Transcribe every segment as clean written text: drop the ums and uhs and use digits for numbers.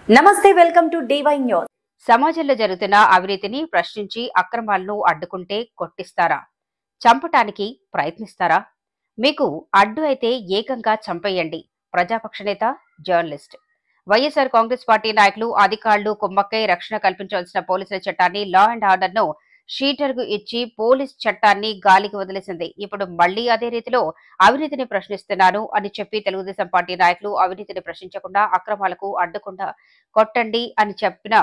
నమస్తే, welcome to DY news. సమాజంలో జరుగుతున్న అవినీతిని ప్రశ్నించి అక్రమాలను అడ్డుకుంటే కొట్టిస్తారా? చంపటానికి ప్రయత్నిస్తారా? మీకు అడ్డు అయితే ఏకంగా చంపేయండి. ప్రజాపక్ష నేత, జర్నలిస్ట్. వైఎస్ఆర్ కాంగ్రెస్ పార్టీ నాయకులు, అధికారులు కుమ్మక్కై రక్షణ కల్పించాల్సిన పోలీసుల చట్టాన్ని, లా అండ్ ఆర్డర్ ను షీటర్కు ఇచ్చి పోలీస్ చట్టాన్ని గాలికి వదిలేసింది. ఇప్పుడు మళ్లీ అదే రీతిలో అవినీతిని ప్రశ్నిస్తున్నాను అని చెప్పి తెలుగుదేశం పార్టీ నాయకులు అవినీతిని ప్రశ్నించకుండా, అక్రమాలకు అడ్డుకుండా కొట్టండి అని చెప్పిన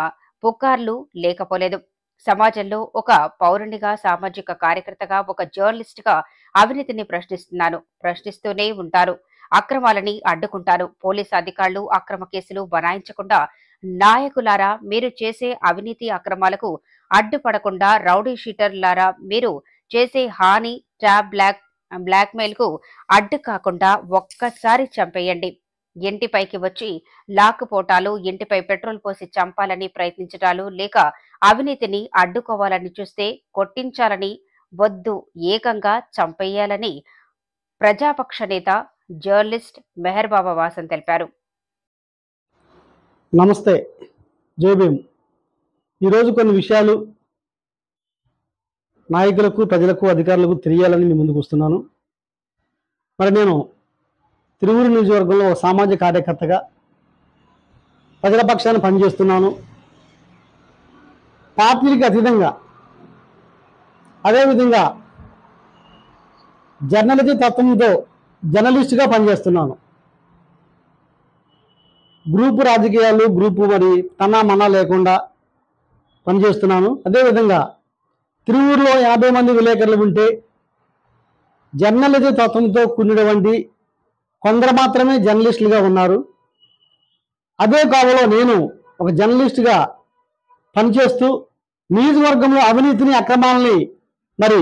పుకార్లు లేకపోలేదు. సమాజంలో ఒక పౌరునిగా, సామాజిక కార్యకర్తగా, ఒక జర్నలిస్ట్ గా అవినీతిని ప్రశ్నిస్తున్నాను, ప్రశ్నిస్తూనే ఉంటారు. అక్రమాలని అడ్డుకుంటారు. పోలీసు అధికారులు అక్రమ కేసులు బనాయించకుండా, నాయకులారా మీరు చేసే అవినీతి అక్రమాలకు అడ్డుపడకుండా, రౌడీ షీటర్లారా మీరు చేసే హాని, బ్లాక్ మెయిల్ కు అడ్డు కాకుండా ఒక్కసారి చంపేయండి. ఇంటిపైకి వచ్చి లాక్కుపోటాలు, ఇంటిపై పెట్రోల్ పోసి చంపాలని ప్రయత్నించటాలు, లేక అవినీతిని అడ్డుకోవాలని చూస్తే కొట్టించాలని వద్దు, ఏకంగా చంపేయాలని ప్రజాపక్ష నేత, జర్నలిస్ట్ మెహర్ బాబా వాసన్ తెలిపారు. నమస్తే, జై భీమ్. ఈరోజు కొన్ని విషయాలు నాయకులకు, ప్రజలకు, అధికారులకు తెలియాలని మీ ముందుకు వస్తున్నాను. మరి నేను తిరువూరు నియోజకవర్గంలో ఒక సామాజిక కార్యకర్తగా ప్రజల పక్షాన పనిచేస్తున్నాను. పార్టీలకు అతీతంగా, అదేవిధంగా జర్నలిజం తత్వంతో జర్నలిస్టుగా పనిచేస్తున్నాను. గ్రూపు రాజకీయాలు, గ్రూపు మరి తన్నా మన్నా లేకుండా పనిచేస్తున్నాను. అదేవిధంగా తిరువూరులో 50 మంది విలేకరులు ఉంటే జర్నలిజం తత్వంతో కూడినటువంటి కొందరు మాత్రమే జర్నలిస్టులుగా ఉన్నారు. అదే కాలంలో నేను ఒక జర్నలిస్టుగా పనిచేస్తూ నియోజకవర్గంలో అవినీతిని, అక్రమాలని మరి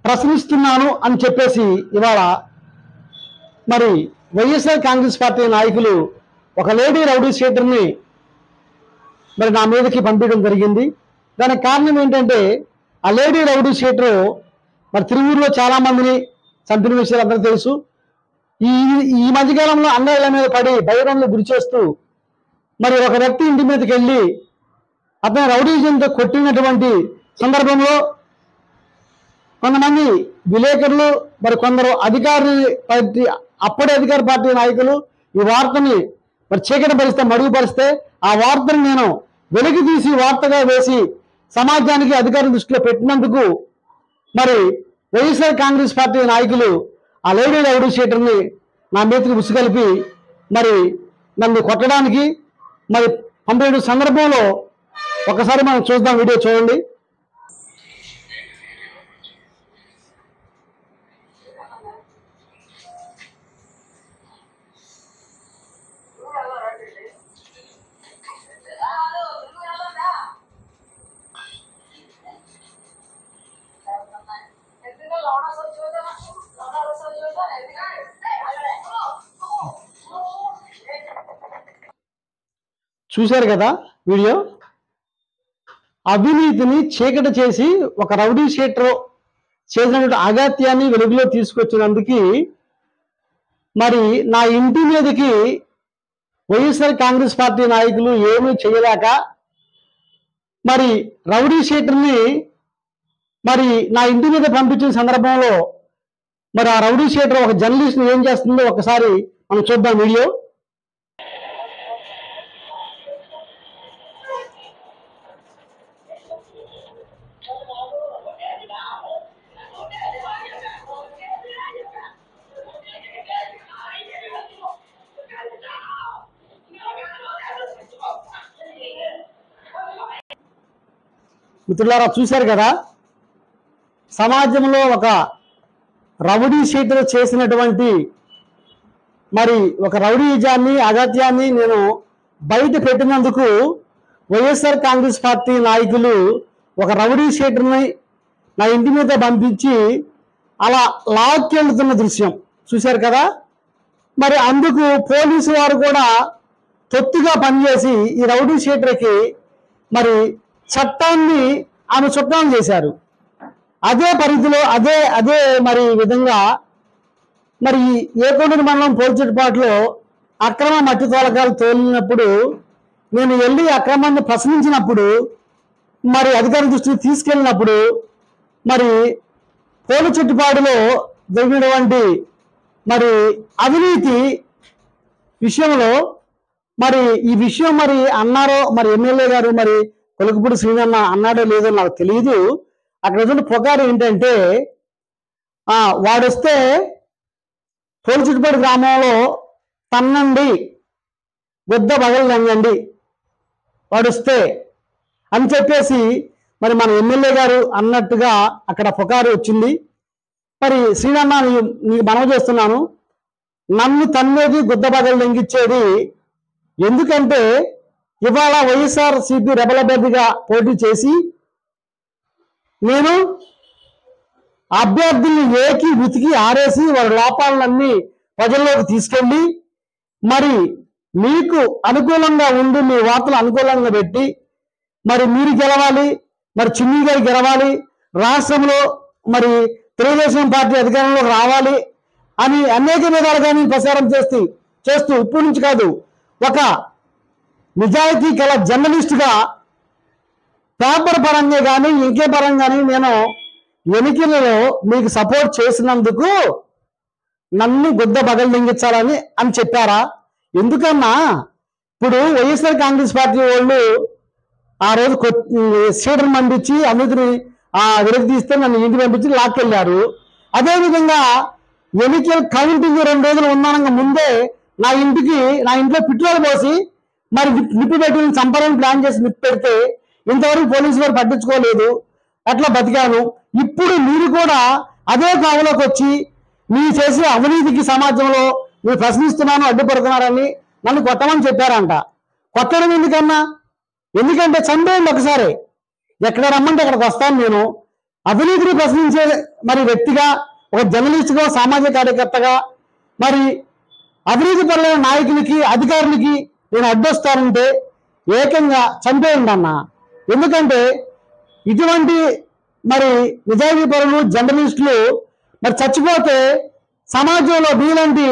ప్రశ్నిస్తున్నాను అని చెప్పేసి ఇవాళ మరి వైఎస్ఆర్ కాంగ్రెస్ పార్టీ నాయకులు ఒక లేడీ రౌడీ షీటర్ని మరి నా మీదకి పంపించడం జరిగింది. దానికి కారణం ఏంటంటే, ఆ లేడీ రౌడీ షీటరు మరి తిరువూరులో చాలా మందిని చంపిన విషయాలు అందరికీ తెలుసు. ఈ మధ్యకాలంలో అన్నయ్యల మీద పడి భైరవంలో గురి చేస్తూ మరి ఒక వ్యక్తి ఇంటి మీదకి వెళ్ళి అతను రౌడీజంతో కొట్టినటువంటి సందర్భంలో కొంతమంది విలేకరులు, మరి కొందరు అప్పటి అధికార పార్టీ నాయకులు ఈ వార్తని మరి చీకటి పరిస్తే, మరుగుపరిస్తే ఆ వార్తను నేను వెలికి తీసి వార్తగా వేసి సమాజానికి, అధికారుల దృష్టిలో పెట్టినందుకు మరి వైఎస్ఆర్ కాంగ్రెస్ పార్టీ నాయకులు ఆ లేడీ రౌడీ షీటర్ని నా మీదకి ఉసుగలిపి మరి నన్ను కొట్టడానికి మరి పంపిన సందర్భంలో ఒకసారి మనం చూద్దాం. వీడియో చూడండి. చూశారు కదా వీడియో. అవినీతిని చీకటి చేసి ఒక రౌడీ షీటర్ చేసినటువంటి అగత్యాన్ని వెలుగులో తీసుకొచ్చినందుకు మరి నా ఇంటి మీదకి వైఎస్ఆర్ కాంగ్రెస్ పార్టీ నాయకులు ఏమీ చేయలేక మరి రౌడీ షీటర్ని మరి నా ఇంటి మీద పంపించిన సందర్భంలో మరి ఆ రౌడీ షీటర్ ఒక జర్నలిస్ట్ని ఏం చేస్తుందో ఒకసారి మనం చూద్దాం వీడియో. మిత్రులారా, చూశారు కదా, సమాజంలో ఒక రౌడీ షీటర్ చేసినటువంటి మరి ఒక రౌడీజాన్ని, అగత్యాన్ని నేను బయట పెట్టినందుకు వైఎస్ఆర్ కాంగ్రెస్ పార్టీ నాయకులు ఒక రౌడీ షీటర్ని నా ఇంటి మీద పంపించి అలా లాక్కెళ్తున్న దృశ్యం చూశారు కదా. మరి అందుకు పోలీసు వారు కూడా తొత్తుగా పనిచేసి ఈ రౌడీ షీటర్కి మరి చట్టాన్ని ఆమె చుట్టాన్ని చేశారు. అదే పరిధిలో అదే మరి విధంగా మరి ఏకొండూరు మండలం పోల్చెట్టుపాటులో అక్రమ మట్టి తోలకాలు తోలినప్పుడు నేను వెళ్ళి అక్రమాన్ని ప్రశ్నించినప్పుడు మరి అధికారుల దృష్టికి తీసుకెళ్ళినప్పుడు మరి పోలుచెట్టుపాడులో జరిగినటువంటి మరి అవినీతి విషయంలో మరి ఈ విషయం మరి అన్నారో మరి ఎమ్మెల్యే గారు మరి కొలుకుపూడి శ్రీనన్న అన్నాడో లేదో నాకు తెలియదు. అక్కడ ఉన్న పుకారు ఏంటంటే వాడొస్తే పోలుచెట్టుపాడు గ్రామంలో తన్నండి గుద్ద బగలు లంగండి వాడొస్తే అని చెప్పేసి మరి మన ఎమ్మెల్యే గారు అన్నట్టుగా అక్కడ పుకారు వచ్చింది. మరి శ్రీనన్న నీకు మనవి చేస్తున్నాను, నన్ను తన్నేది గుద్ద బగలు లంగిచ్చేది ఎందుకంటే ఇవాళ వైఎస్ఆర్సీపీ రెబల్ అభ్యర్థిగా పోటీ చేసి నేను అభ్యర్థుల్ని ఏకి ఉతికి ఆరేసి వారి లోపాలన్నీ ప్రజల్లోకి తీసుకెళ్ళి మరి మీకు అనుకూలంగా ఉండి మీ వార్తలు అనుకూలంగా పెట్టి మరి మీరు గెలవాలి, మరి చిన్ని గారు గెలవాలి, రాష్ట్రంలో మరి తెలుగుదేశం పార్టీ అధికారంలో రావాలి అని అనేక విధాలుగా నేను ప్రచారం చేస్తూ ఇప్పటి నుంచి కాదు, ఒక నిజాయితీ గల జర్నలిస్టుగా పేపర్ పరంగా కానీ ఇంకే పరంగానే నేను ఎన్నికలలో మీకు సపోర్ట్ చేసినందుకు నన్ను గుద్ద బగలు దింగించాలని అని చెప్పారా? ఎందుకన్నా ఇప్పుడు వైఎస్ఆర్ కాంగ్రెస్ పార్టీ వాళ్ళు ఆ రోజు సీడర్ మండించి అమితిని వెనక్కి తీస్తే నన్ను ఇంటికి పంపించి లాక్కెళ్ళారు. అదేవిధంగా ఎన్నికల కౌంటింగ్ 2 రోజులు ఉన్నానగా ముందే నా ఇంట్లో పెట్రోల్ పోసి మరి నిప్పు పెట్టి చంపాలని ప్లాన్ చేసి నిప్పు పెడితే ఇంతవరకు పోలీసు వారు పట్టించుకోలేదు. అట్లా బతికాను. ఇప్పుడు మీరు కూడా అదే కావులోకి వచ్చి మీరు చేసే అవినీతికి సమాజంలో మీరు ప్రశ్నిస్తున్నాను అడ్డుపడుతున్నారని నన్ను కొట్టమని చెప్పారంట. కొట్టడం ఎందుకన్నా? ఎందుకంటే చంపేయండి ఒకసారి, ఎక్కడ రమ్మంటే అక్కడికి వస్తాను. నేను అవినీతిని ప్రశ్నించే మరి వ్యక్తిగా, ఒక జర్నలిస్టుగా, సామాజిక కార్యకర్తగా మరి అవినీతి పరులైన నాయకులకి అధికారులకి నేను అడ్డొస్తానంటే ఏకంగా చంపేయండి అన్న. ఎందుకంటే ఇటువంటి మరి నిజాయితీ పరులు జర్నలిస్టులు మరి చచ్చిపోతే సమాజంలో మీలాంటి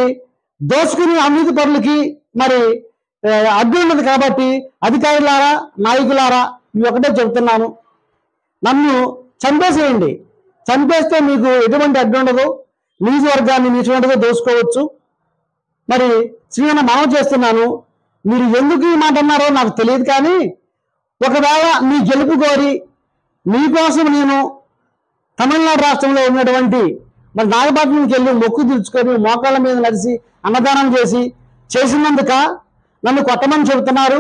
దోసుకుని అవినీతి పరులకి మరి అడ్డు ఉన్నది. కాబట్టి అధికారులారా, నాయకులారా, ఇవి ఒకటే చెబుతున్నాను, నన్ను చంపేసేయండి. చంపేస్తే మీకు ఎటువంటి అడ్డు ఉండదు, నియోజకవర్గాన్ని నిలిచినట్టుగా దోసుకోవచ్చు. మరి శ్రీనన్న మనవి చేస్తున్నాను, మీరు ఎందుకు ఈ మాట అన్నారో నాకు తెలియదు, కానీ ఒకవేళ మీ గెలుపు కోరి మీకోసం నేను తమిళనాడు రాష్ట్రంలో ఉన్నటువంటి మరి నాగపట్నంకి వెళ్ళి మొక్కు తీర్చుకొని మోకాళ్ళ మీద నడిచి అన్నదానం చేసినందుక నన్ను కొట్టమని చెబుతున్నారు.